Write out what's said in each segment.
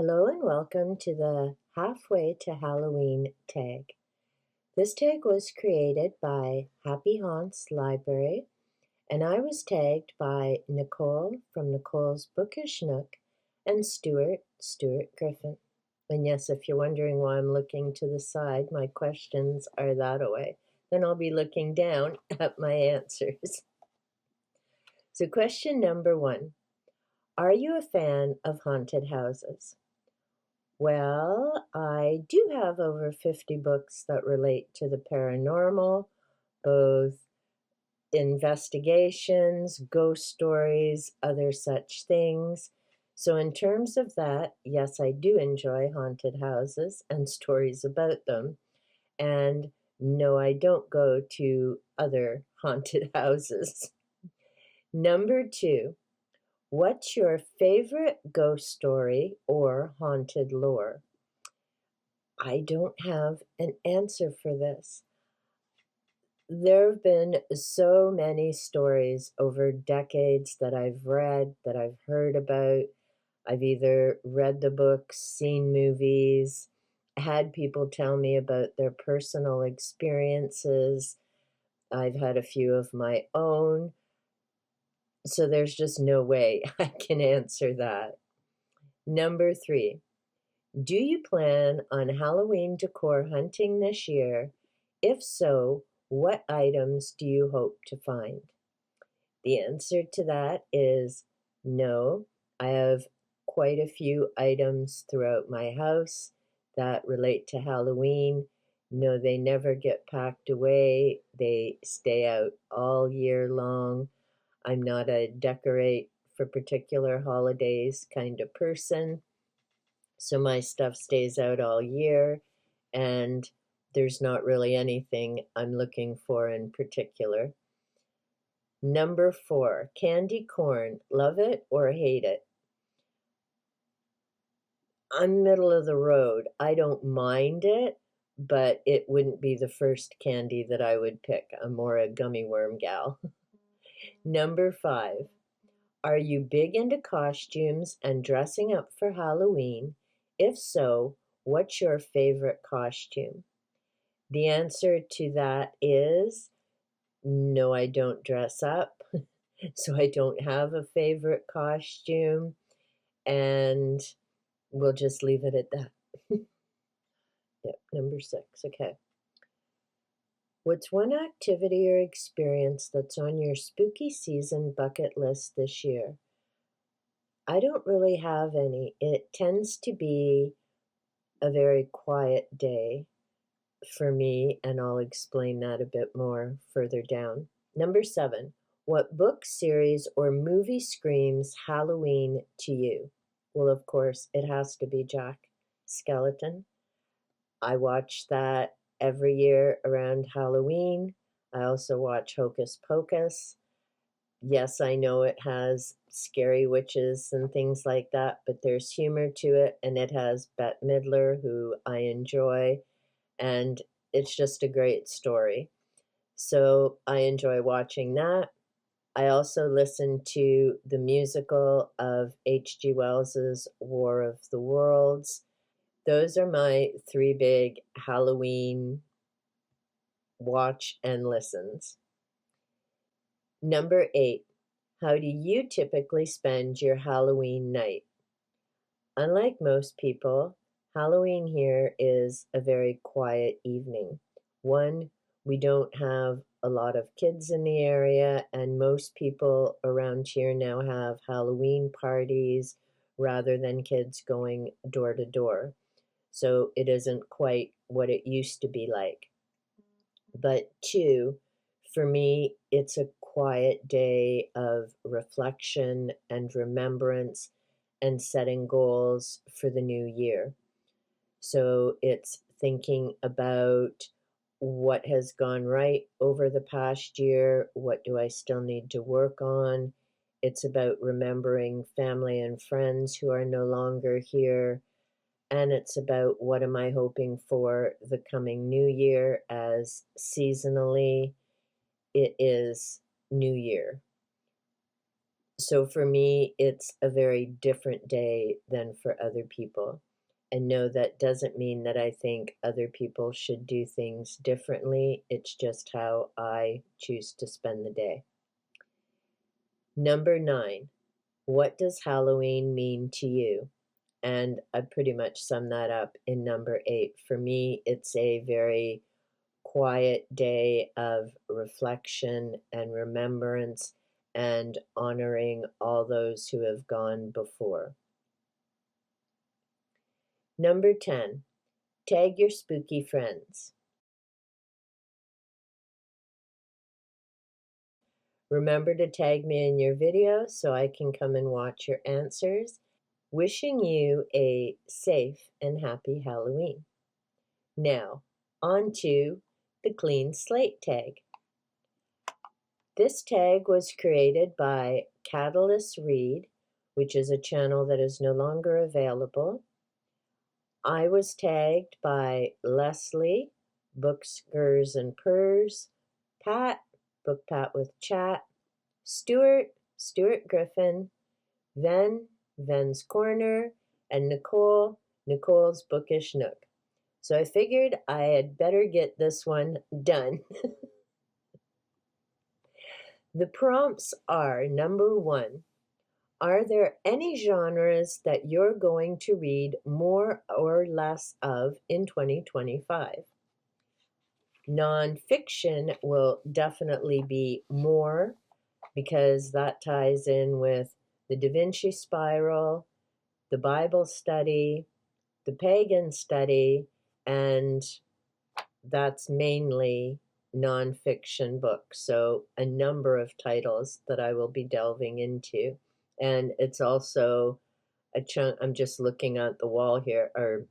Hello and welcome to the Halfway to Halloween tag. This tag was created by Happy Haunts Library, and I was tagged by Nicole from Nicole's Bookish Nook and Stuart Griffin. And yes, if you're wondering why I'm looking to the side, my questions are that away. Then I'll be looking down at my answers. So question number 1. Are you a fan of haunted houses? Well, I do have over 50 books that relate to the paranormal, both investigations, ghost stories, other such things. So, in terms of that, yes, I do enjoy haunted houses and stories about them. And no, I don't go to other haunted houses. Number 2, what's your favorite ghost story or haunted lore? I don't have an answer for this. There have been so many stories over decades that I've read, that I've heard about. I've either read the books, seen movies, had people tell me about their personal experiences. I've had a few of my own. So there's just no way I can answer that. Number 3. Do you plan on Halloween decor hunting this year? If so, what items do you hope to find? The answer to that is no. I have quite a few items throughout my house that relate to Halloween. No, they never get packed away. They stay out all year long. I'm not a decorate for particular holidays kind of person. So my stuff stays out all year, and there's not really anything I'm looking for in particular. Number 4, candy corn. Love it or hate it? I'm middle of the road. I don't mind it, but it wouldn't be the first candy that I would pick. I'm more a gummy worm gal. Number 5, are you big into costumes and dressing up for Halloween? If so, what's your favorite costume? The answer to that is no, I don't dress up. So I don't have a favorite costume, and we'll just leave it at that. Yep, number 6. Okay. What's one activity or experience that's on your spooky season bucket list this year? I don't really have any. It tends to be a very quiet day for me, and I'll explain that a bit more further down. Number 7, what book series or movie screams Halloween to you? Well, of course, it has to be Jack Skeleton. I watch that every year around Halloween. I also watch Hocus Pocus. Yes, I know it has scary witches and things like that, but there's humor to it, and it has Bette Midler, who I enjoy, and it's just a great story. So I enjoy watching that. I also listen to the musical of H.G. Wells's War of the Worlds. Those are my 3 big Halloween watch and listens. Number 8, how do you typically spend your Halloween night? Unlike most people, Halloween here is a very quiet evening. One, we don't have a lot of kids in the area, and most people around here now have Halloween parties rather than kids going door to door. So it isn't quite what it used to be like. But 2, for me, it's a quiet day of reflection and remembrance and setting goals for the new year. So it's thinking about what has gone right over the past year, what do I still need to work on. It's about remembering family and friends who are no longer here. And it's about what am I hoping for the coming new year, as seasonally it is New Year. So for me, it's a very different day than for other people. And no, that doesn't mean that I think other people should do things differently. It's just how I choose to spend the day. Number 9, what does Halloween mean to you? And I pretty much sum that up in number 8. For me, it's a very quiet day of reflection and remembrance and honoring all those who have gone before. Number 10, tag your spooky friends. Remember to tag me in your video so I can come and watch your answers. Wishing you a safe and happy Halloween. Now, on to the Clean Slate tag. This tag was created by CatalystReads, which is a channel that is no longer available. I was tagged by Leslie, Books, Gers, and Purrs, Pat, Book Pat with Chat, Stuart, Stuart Griffin, Ven's Corner, and Nicole, Nicole's Bookish Nook. So I figured I had better get this one done. The prompts are, number 1, are there any genres that you're going to read more or less of in 2025? Nonfiction will definitely be more because that ties in with the Da Vinci Spiral, the Bible study, the pagan study, and that's mainly nonfiction books. So a number of titles that I will be delving into. And it's also a chunk, I'm just looking at the wall here, or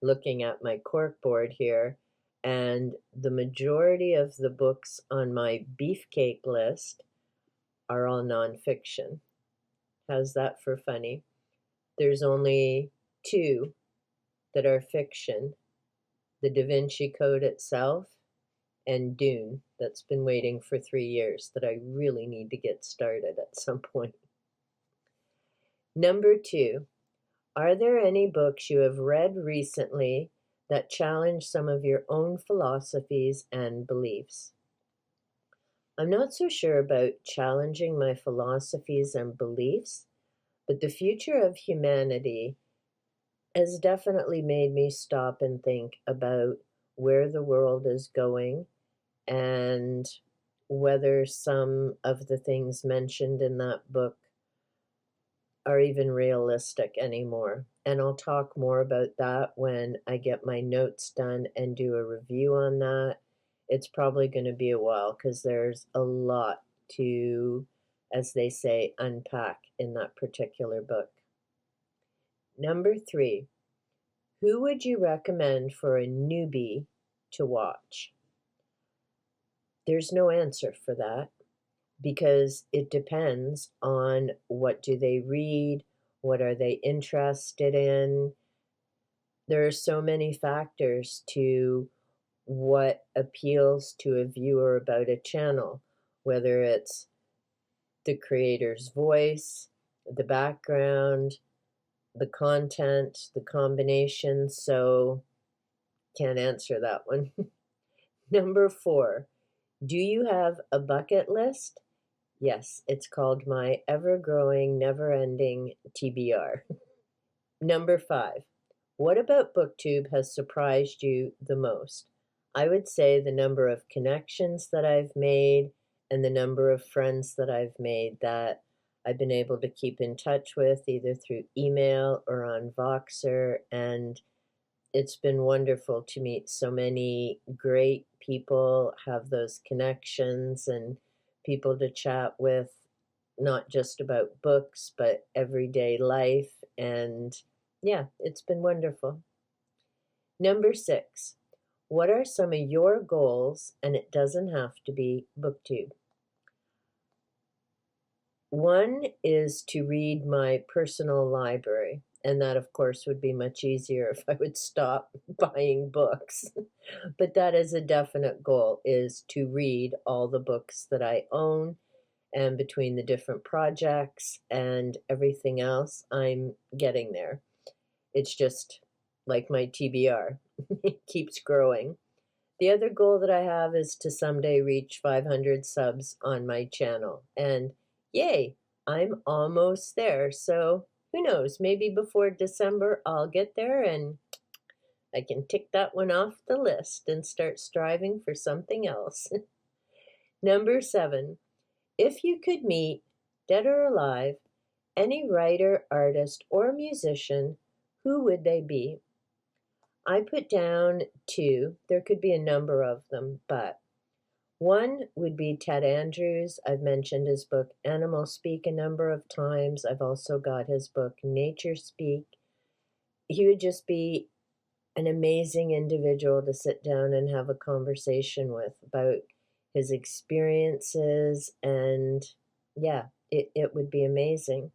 looking at my corkboard here, and the majority of the books on my beefcake list are all nonfiction. How's that for funny? There's only 2 that are fiction, the Da Vinci Code itself and Dune, that's been waiting for 3 years, that I really need to get started at some point. Number 2, are there any books you have read recently that challenge some of your own philosophies and beliefs? I'm not so sure about challenging my philosophies and beliefs, but the future of humanity has definitely made me stop and think about where the world is going and whether some of the things mentioned in that book are even realistic anymore. And I'll talk more about that when I get my notes done and do a review on that. It's probably going to be a while because there's a lot to, as they say, unpack in that particular book. Number 3, who would you recommend for a newbie to watch? There's no answer for that because it depends on what do they read, what are they interested in. There are so many factors to what appeals to a viewer about a channel, whether it's the creator's voice, the background, the content, the combination. So can't answer that one. Number 4, do you have a bucket list? Yes, it's called my ever-growing, never-ending TBR. Number 5, what about BookTube has surprised you the most? I would say the number of connections that I've made and the number of friends that I've made that I've been able to keep in touch with either through email or on Voxer, and it's been wonderful to meet so many great people, have those connections and people to chat with, not just about books, but everyday life. And yeah, it's been wonderful. Number 6, what are some of your goals? And it doesn't have to be BookTube. One is to read my personal library. And that, of course, would be much easier if I would stop buying books. But that is a definite goal, is to read all the books that I own And between the different projects and everything else, I'm getting there. It's just like my TBR, it keeps growing. The other goal that I have is to someday reach 500 subs on my channel. And yay, I'm almost there. So who knows? Maybe before December I'll get there and I can tick that one off the list and start striving for something else. Number 7, if you could meet, dead or alive, any writer, artist, or musician, who would they be? I put down 2. There could be a number of them, but one would be Ted Andrews. I've mentioned his book Animal Speak a number of times. I've also got his book Nature Speak. He would just be an amazing individual to sit down and have a conversation with about his experiences, and yeah, it would be amazing.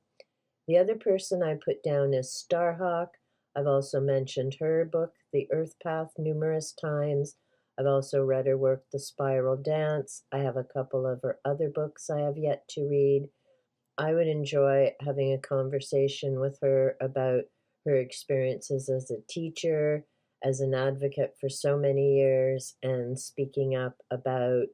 The other person I put down is Starhawk. I've also mentioned her book, The Earth Path, numerous times. I've also read her work, The Spiral Dance. I have a couple of her other books I have yet to read. I would enjoy having a conversation with her about her experiences as a teacher, as an advocate for so many years, and speaking up about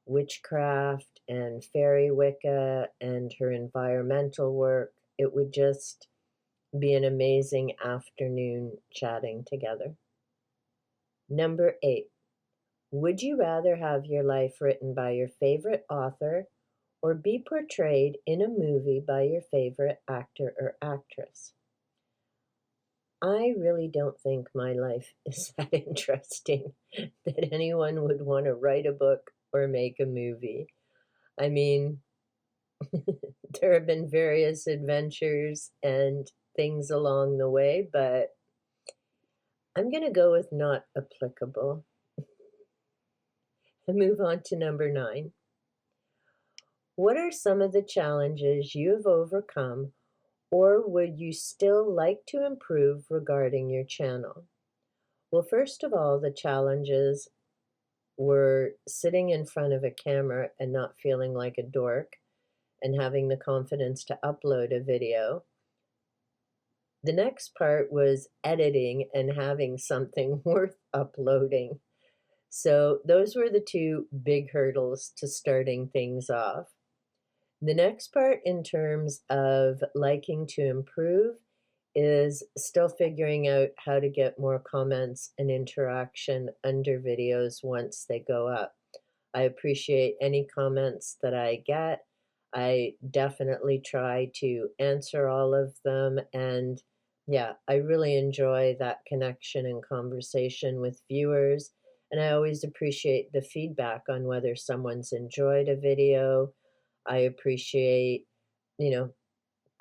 witchcraft and fairy Wicca and her environmental work. It would just be an amazing afternoon chatting together. Number 8, would you rather have your life written by your favorite author or be portrayed in a movie by your favorite actor or actress? I really don't think my life is that interesting that anyone would want to write a book or make a movie. I mean, there have been various adventures and things along the way, but I'm going to go with not applicable and move on to number 9. What are some of the challenges you have overcome or would you still like to improve regarding your channel? Well, first of all, the challenges were sitting in front of a camera and not feeling like a dork and having the confidence to upload a video. The next part was editing and having something worth uploading. So those were the 2 big hurdles to starting things off. The next part, in terms of liking to improve, is still figuring out how to get more comments and interaction under videos once they go up. I appreciate any comments that I get. I definitely try to answer all of them, and yeah, I really enjoy that connection and conversation with viewers, and I always appreciate the feedback on whether someone's enjoyed a video. I appreciate, you know,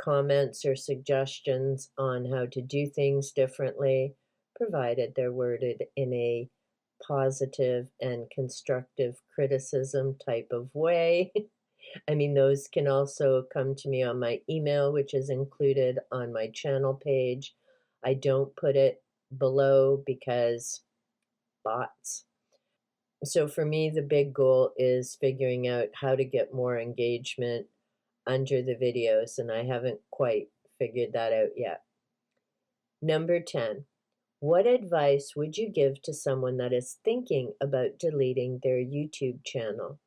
comments or suggestions on how to do things differently, provided they're worded in a positive and constructive criticism type of way. I mean, those can also come to me on my email, which is included on my channel page. I don't put it below because bots. So for me, the big goal is figuring out how to get more engagement under the videos, and I haven't quite figured that out yet. Number 10, what advice would you give to someone that is thinking about deleting their YouTube channel?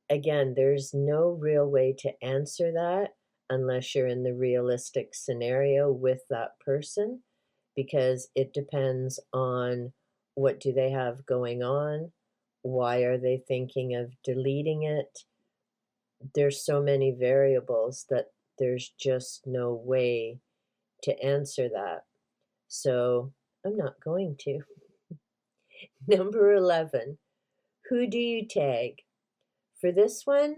Again, there's no real way to answer that unless you're in the realistic scenario with that person, because it depends on what do they have going on, why are they thinking of deleting it. There's so many variables that there's just no way to answer that. So I'm not going to. Number 11, who do you tag? For this one,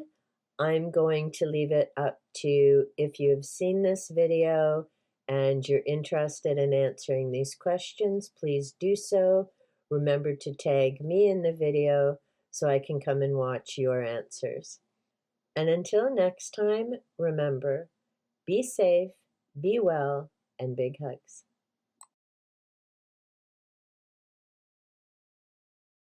I'm going to leave it up to, if you have seen this video and you're interested in answering these questions, please do so. Remember to tag me in the video so I can come and watch your answers. And until next time, remember, be safe, be well, and big hugs.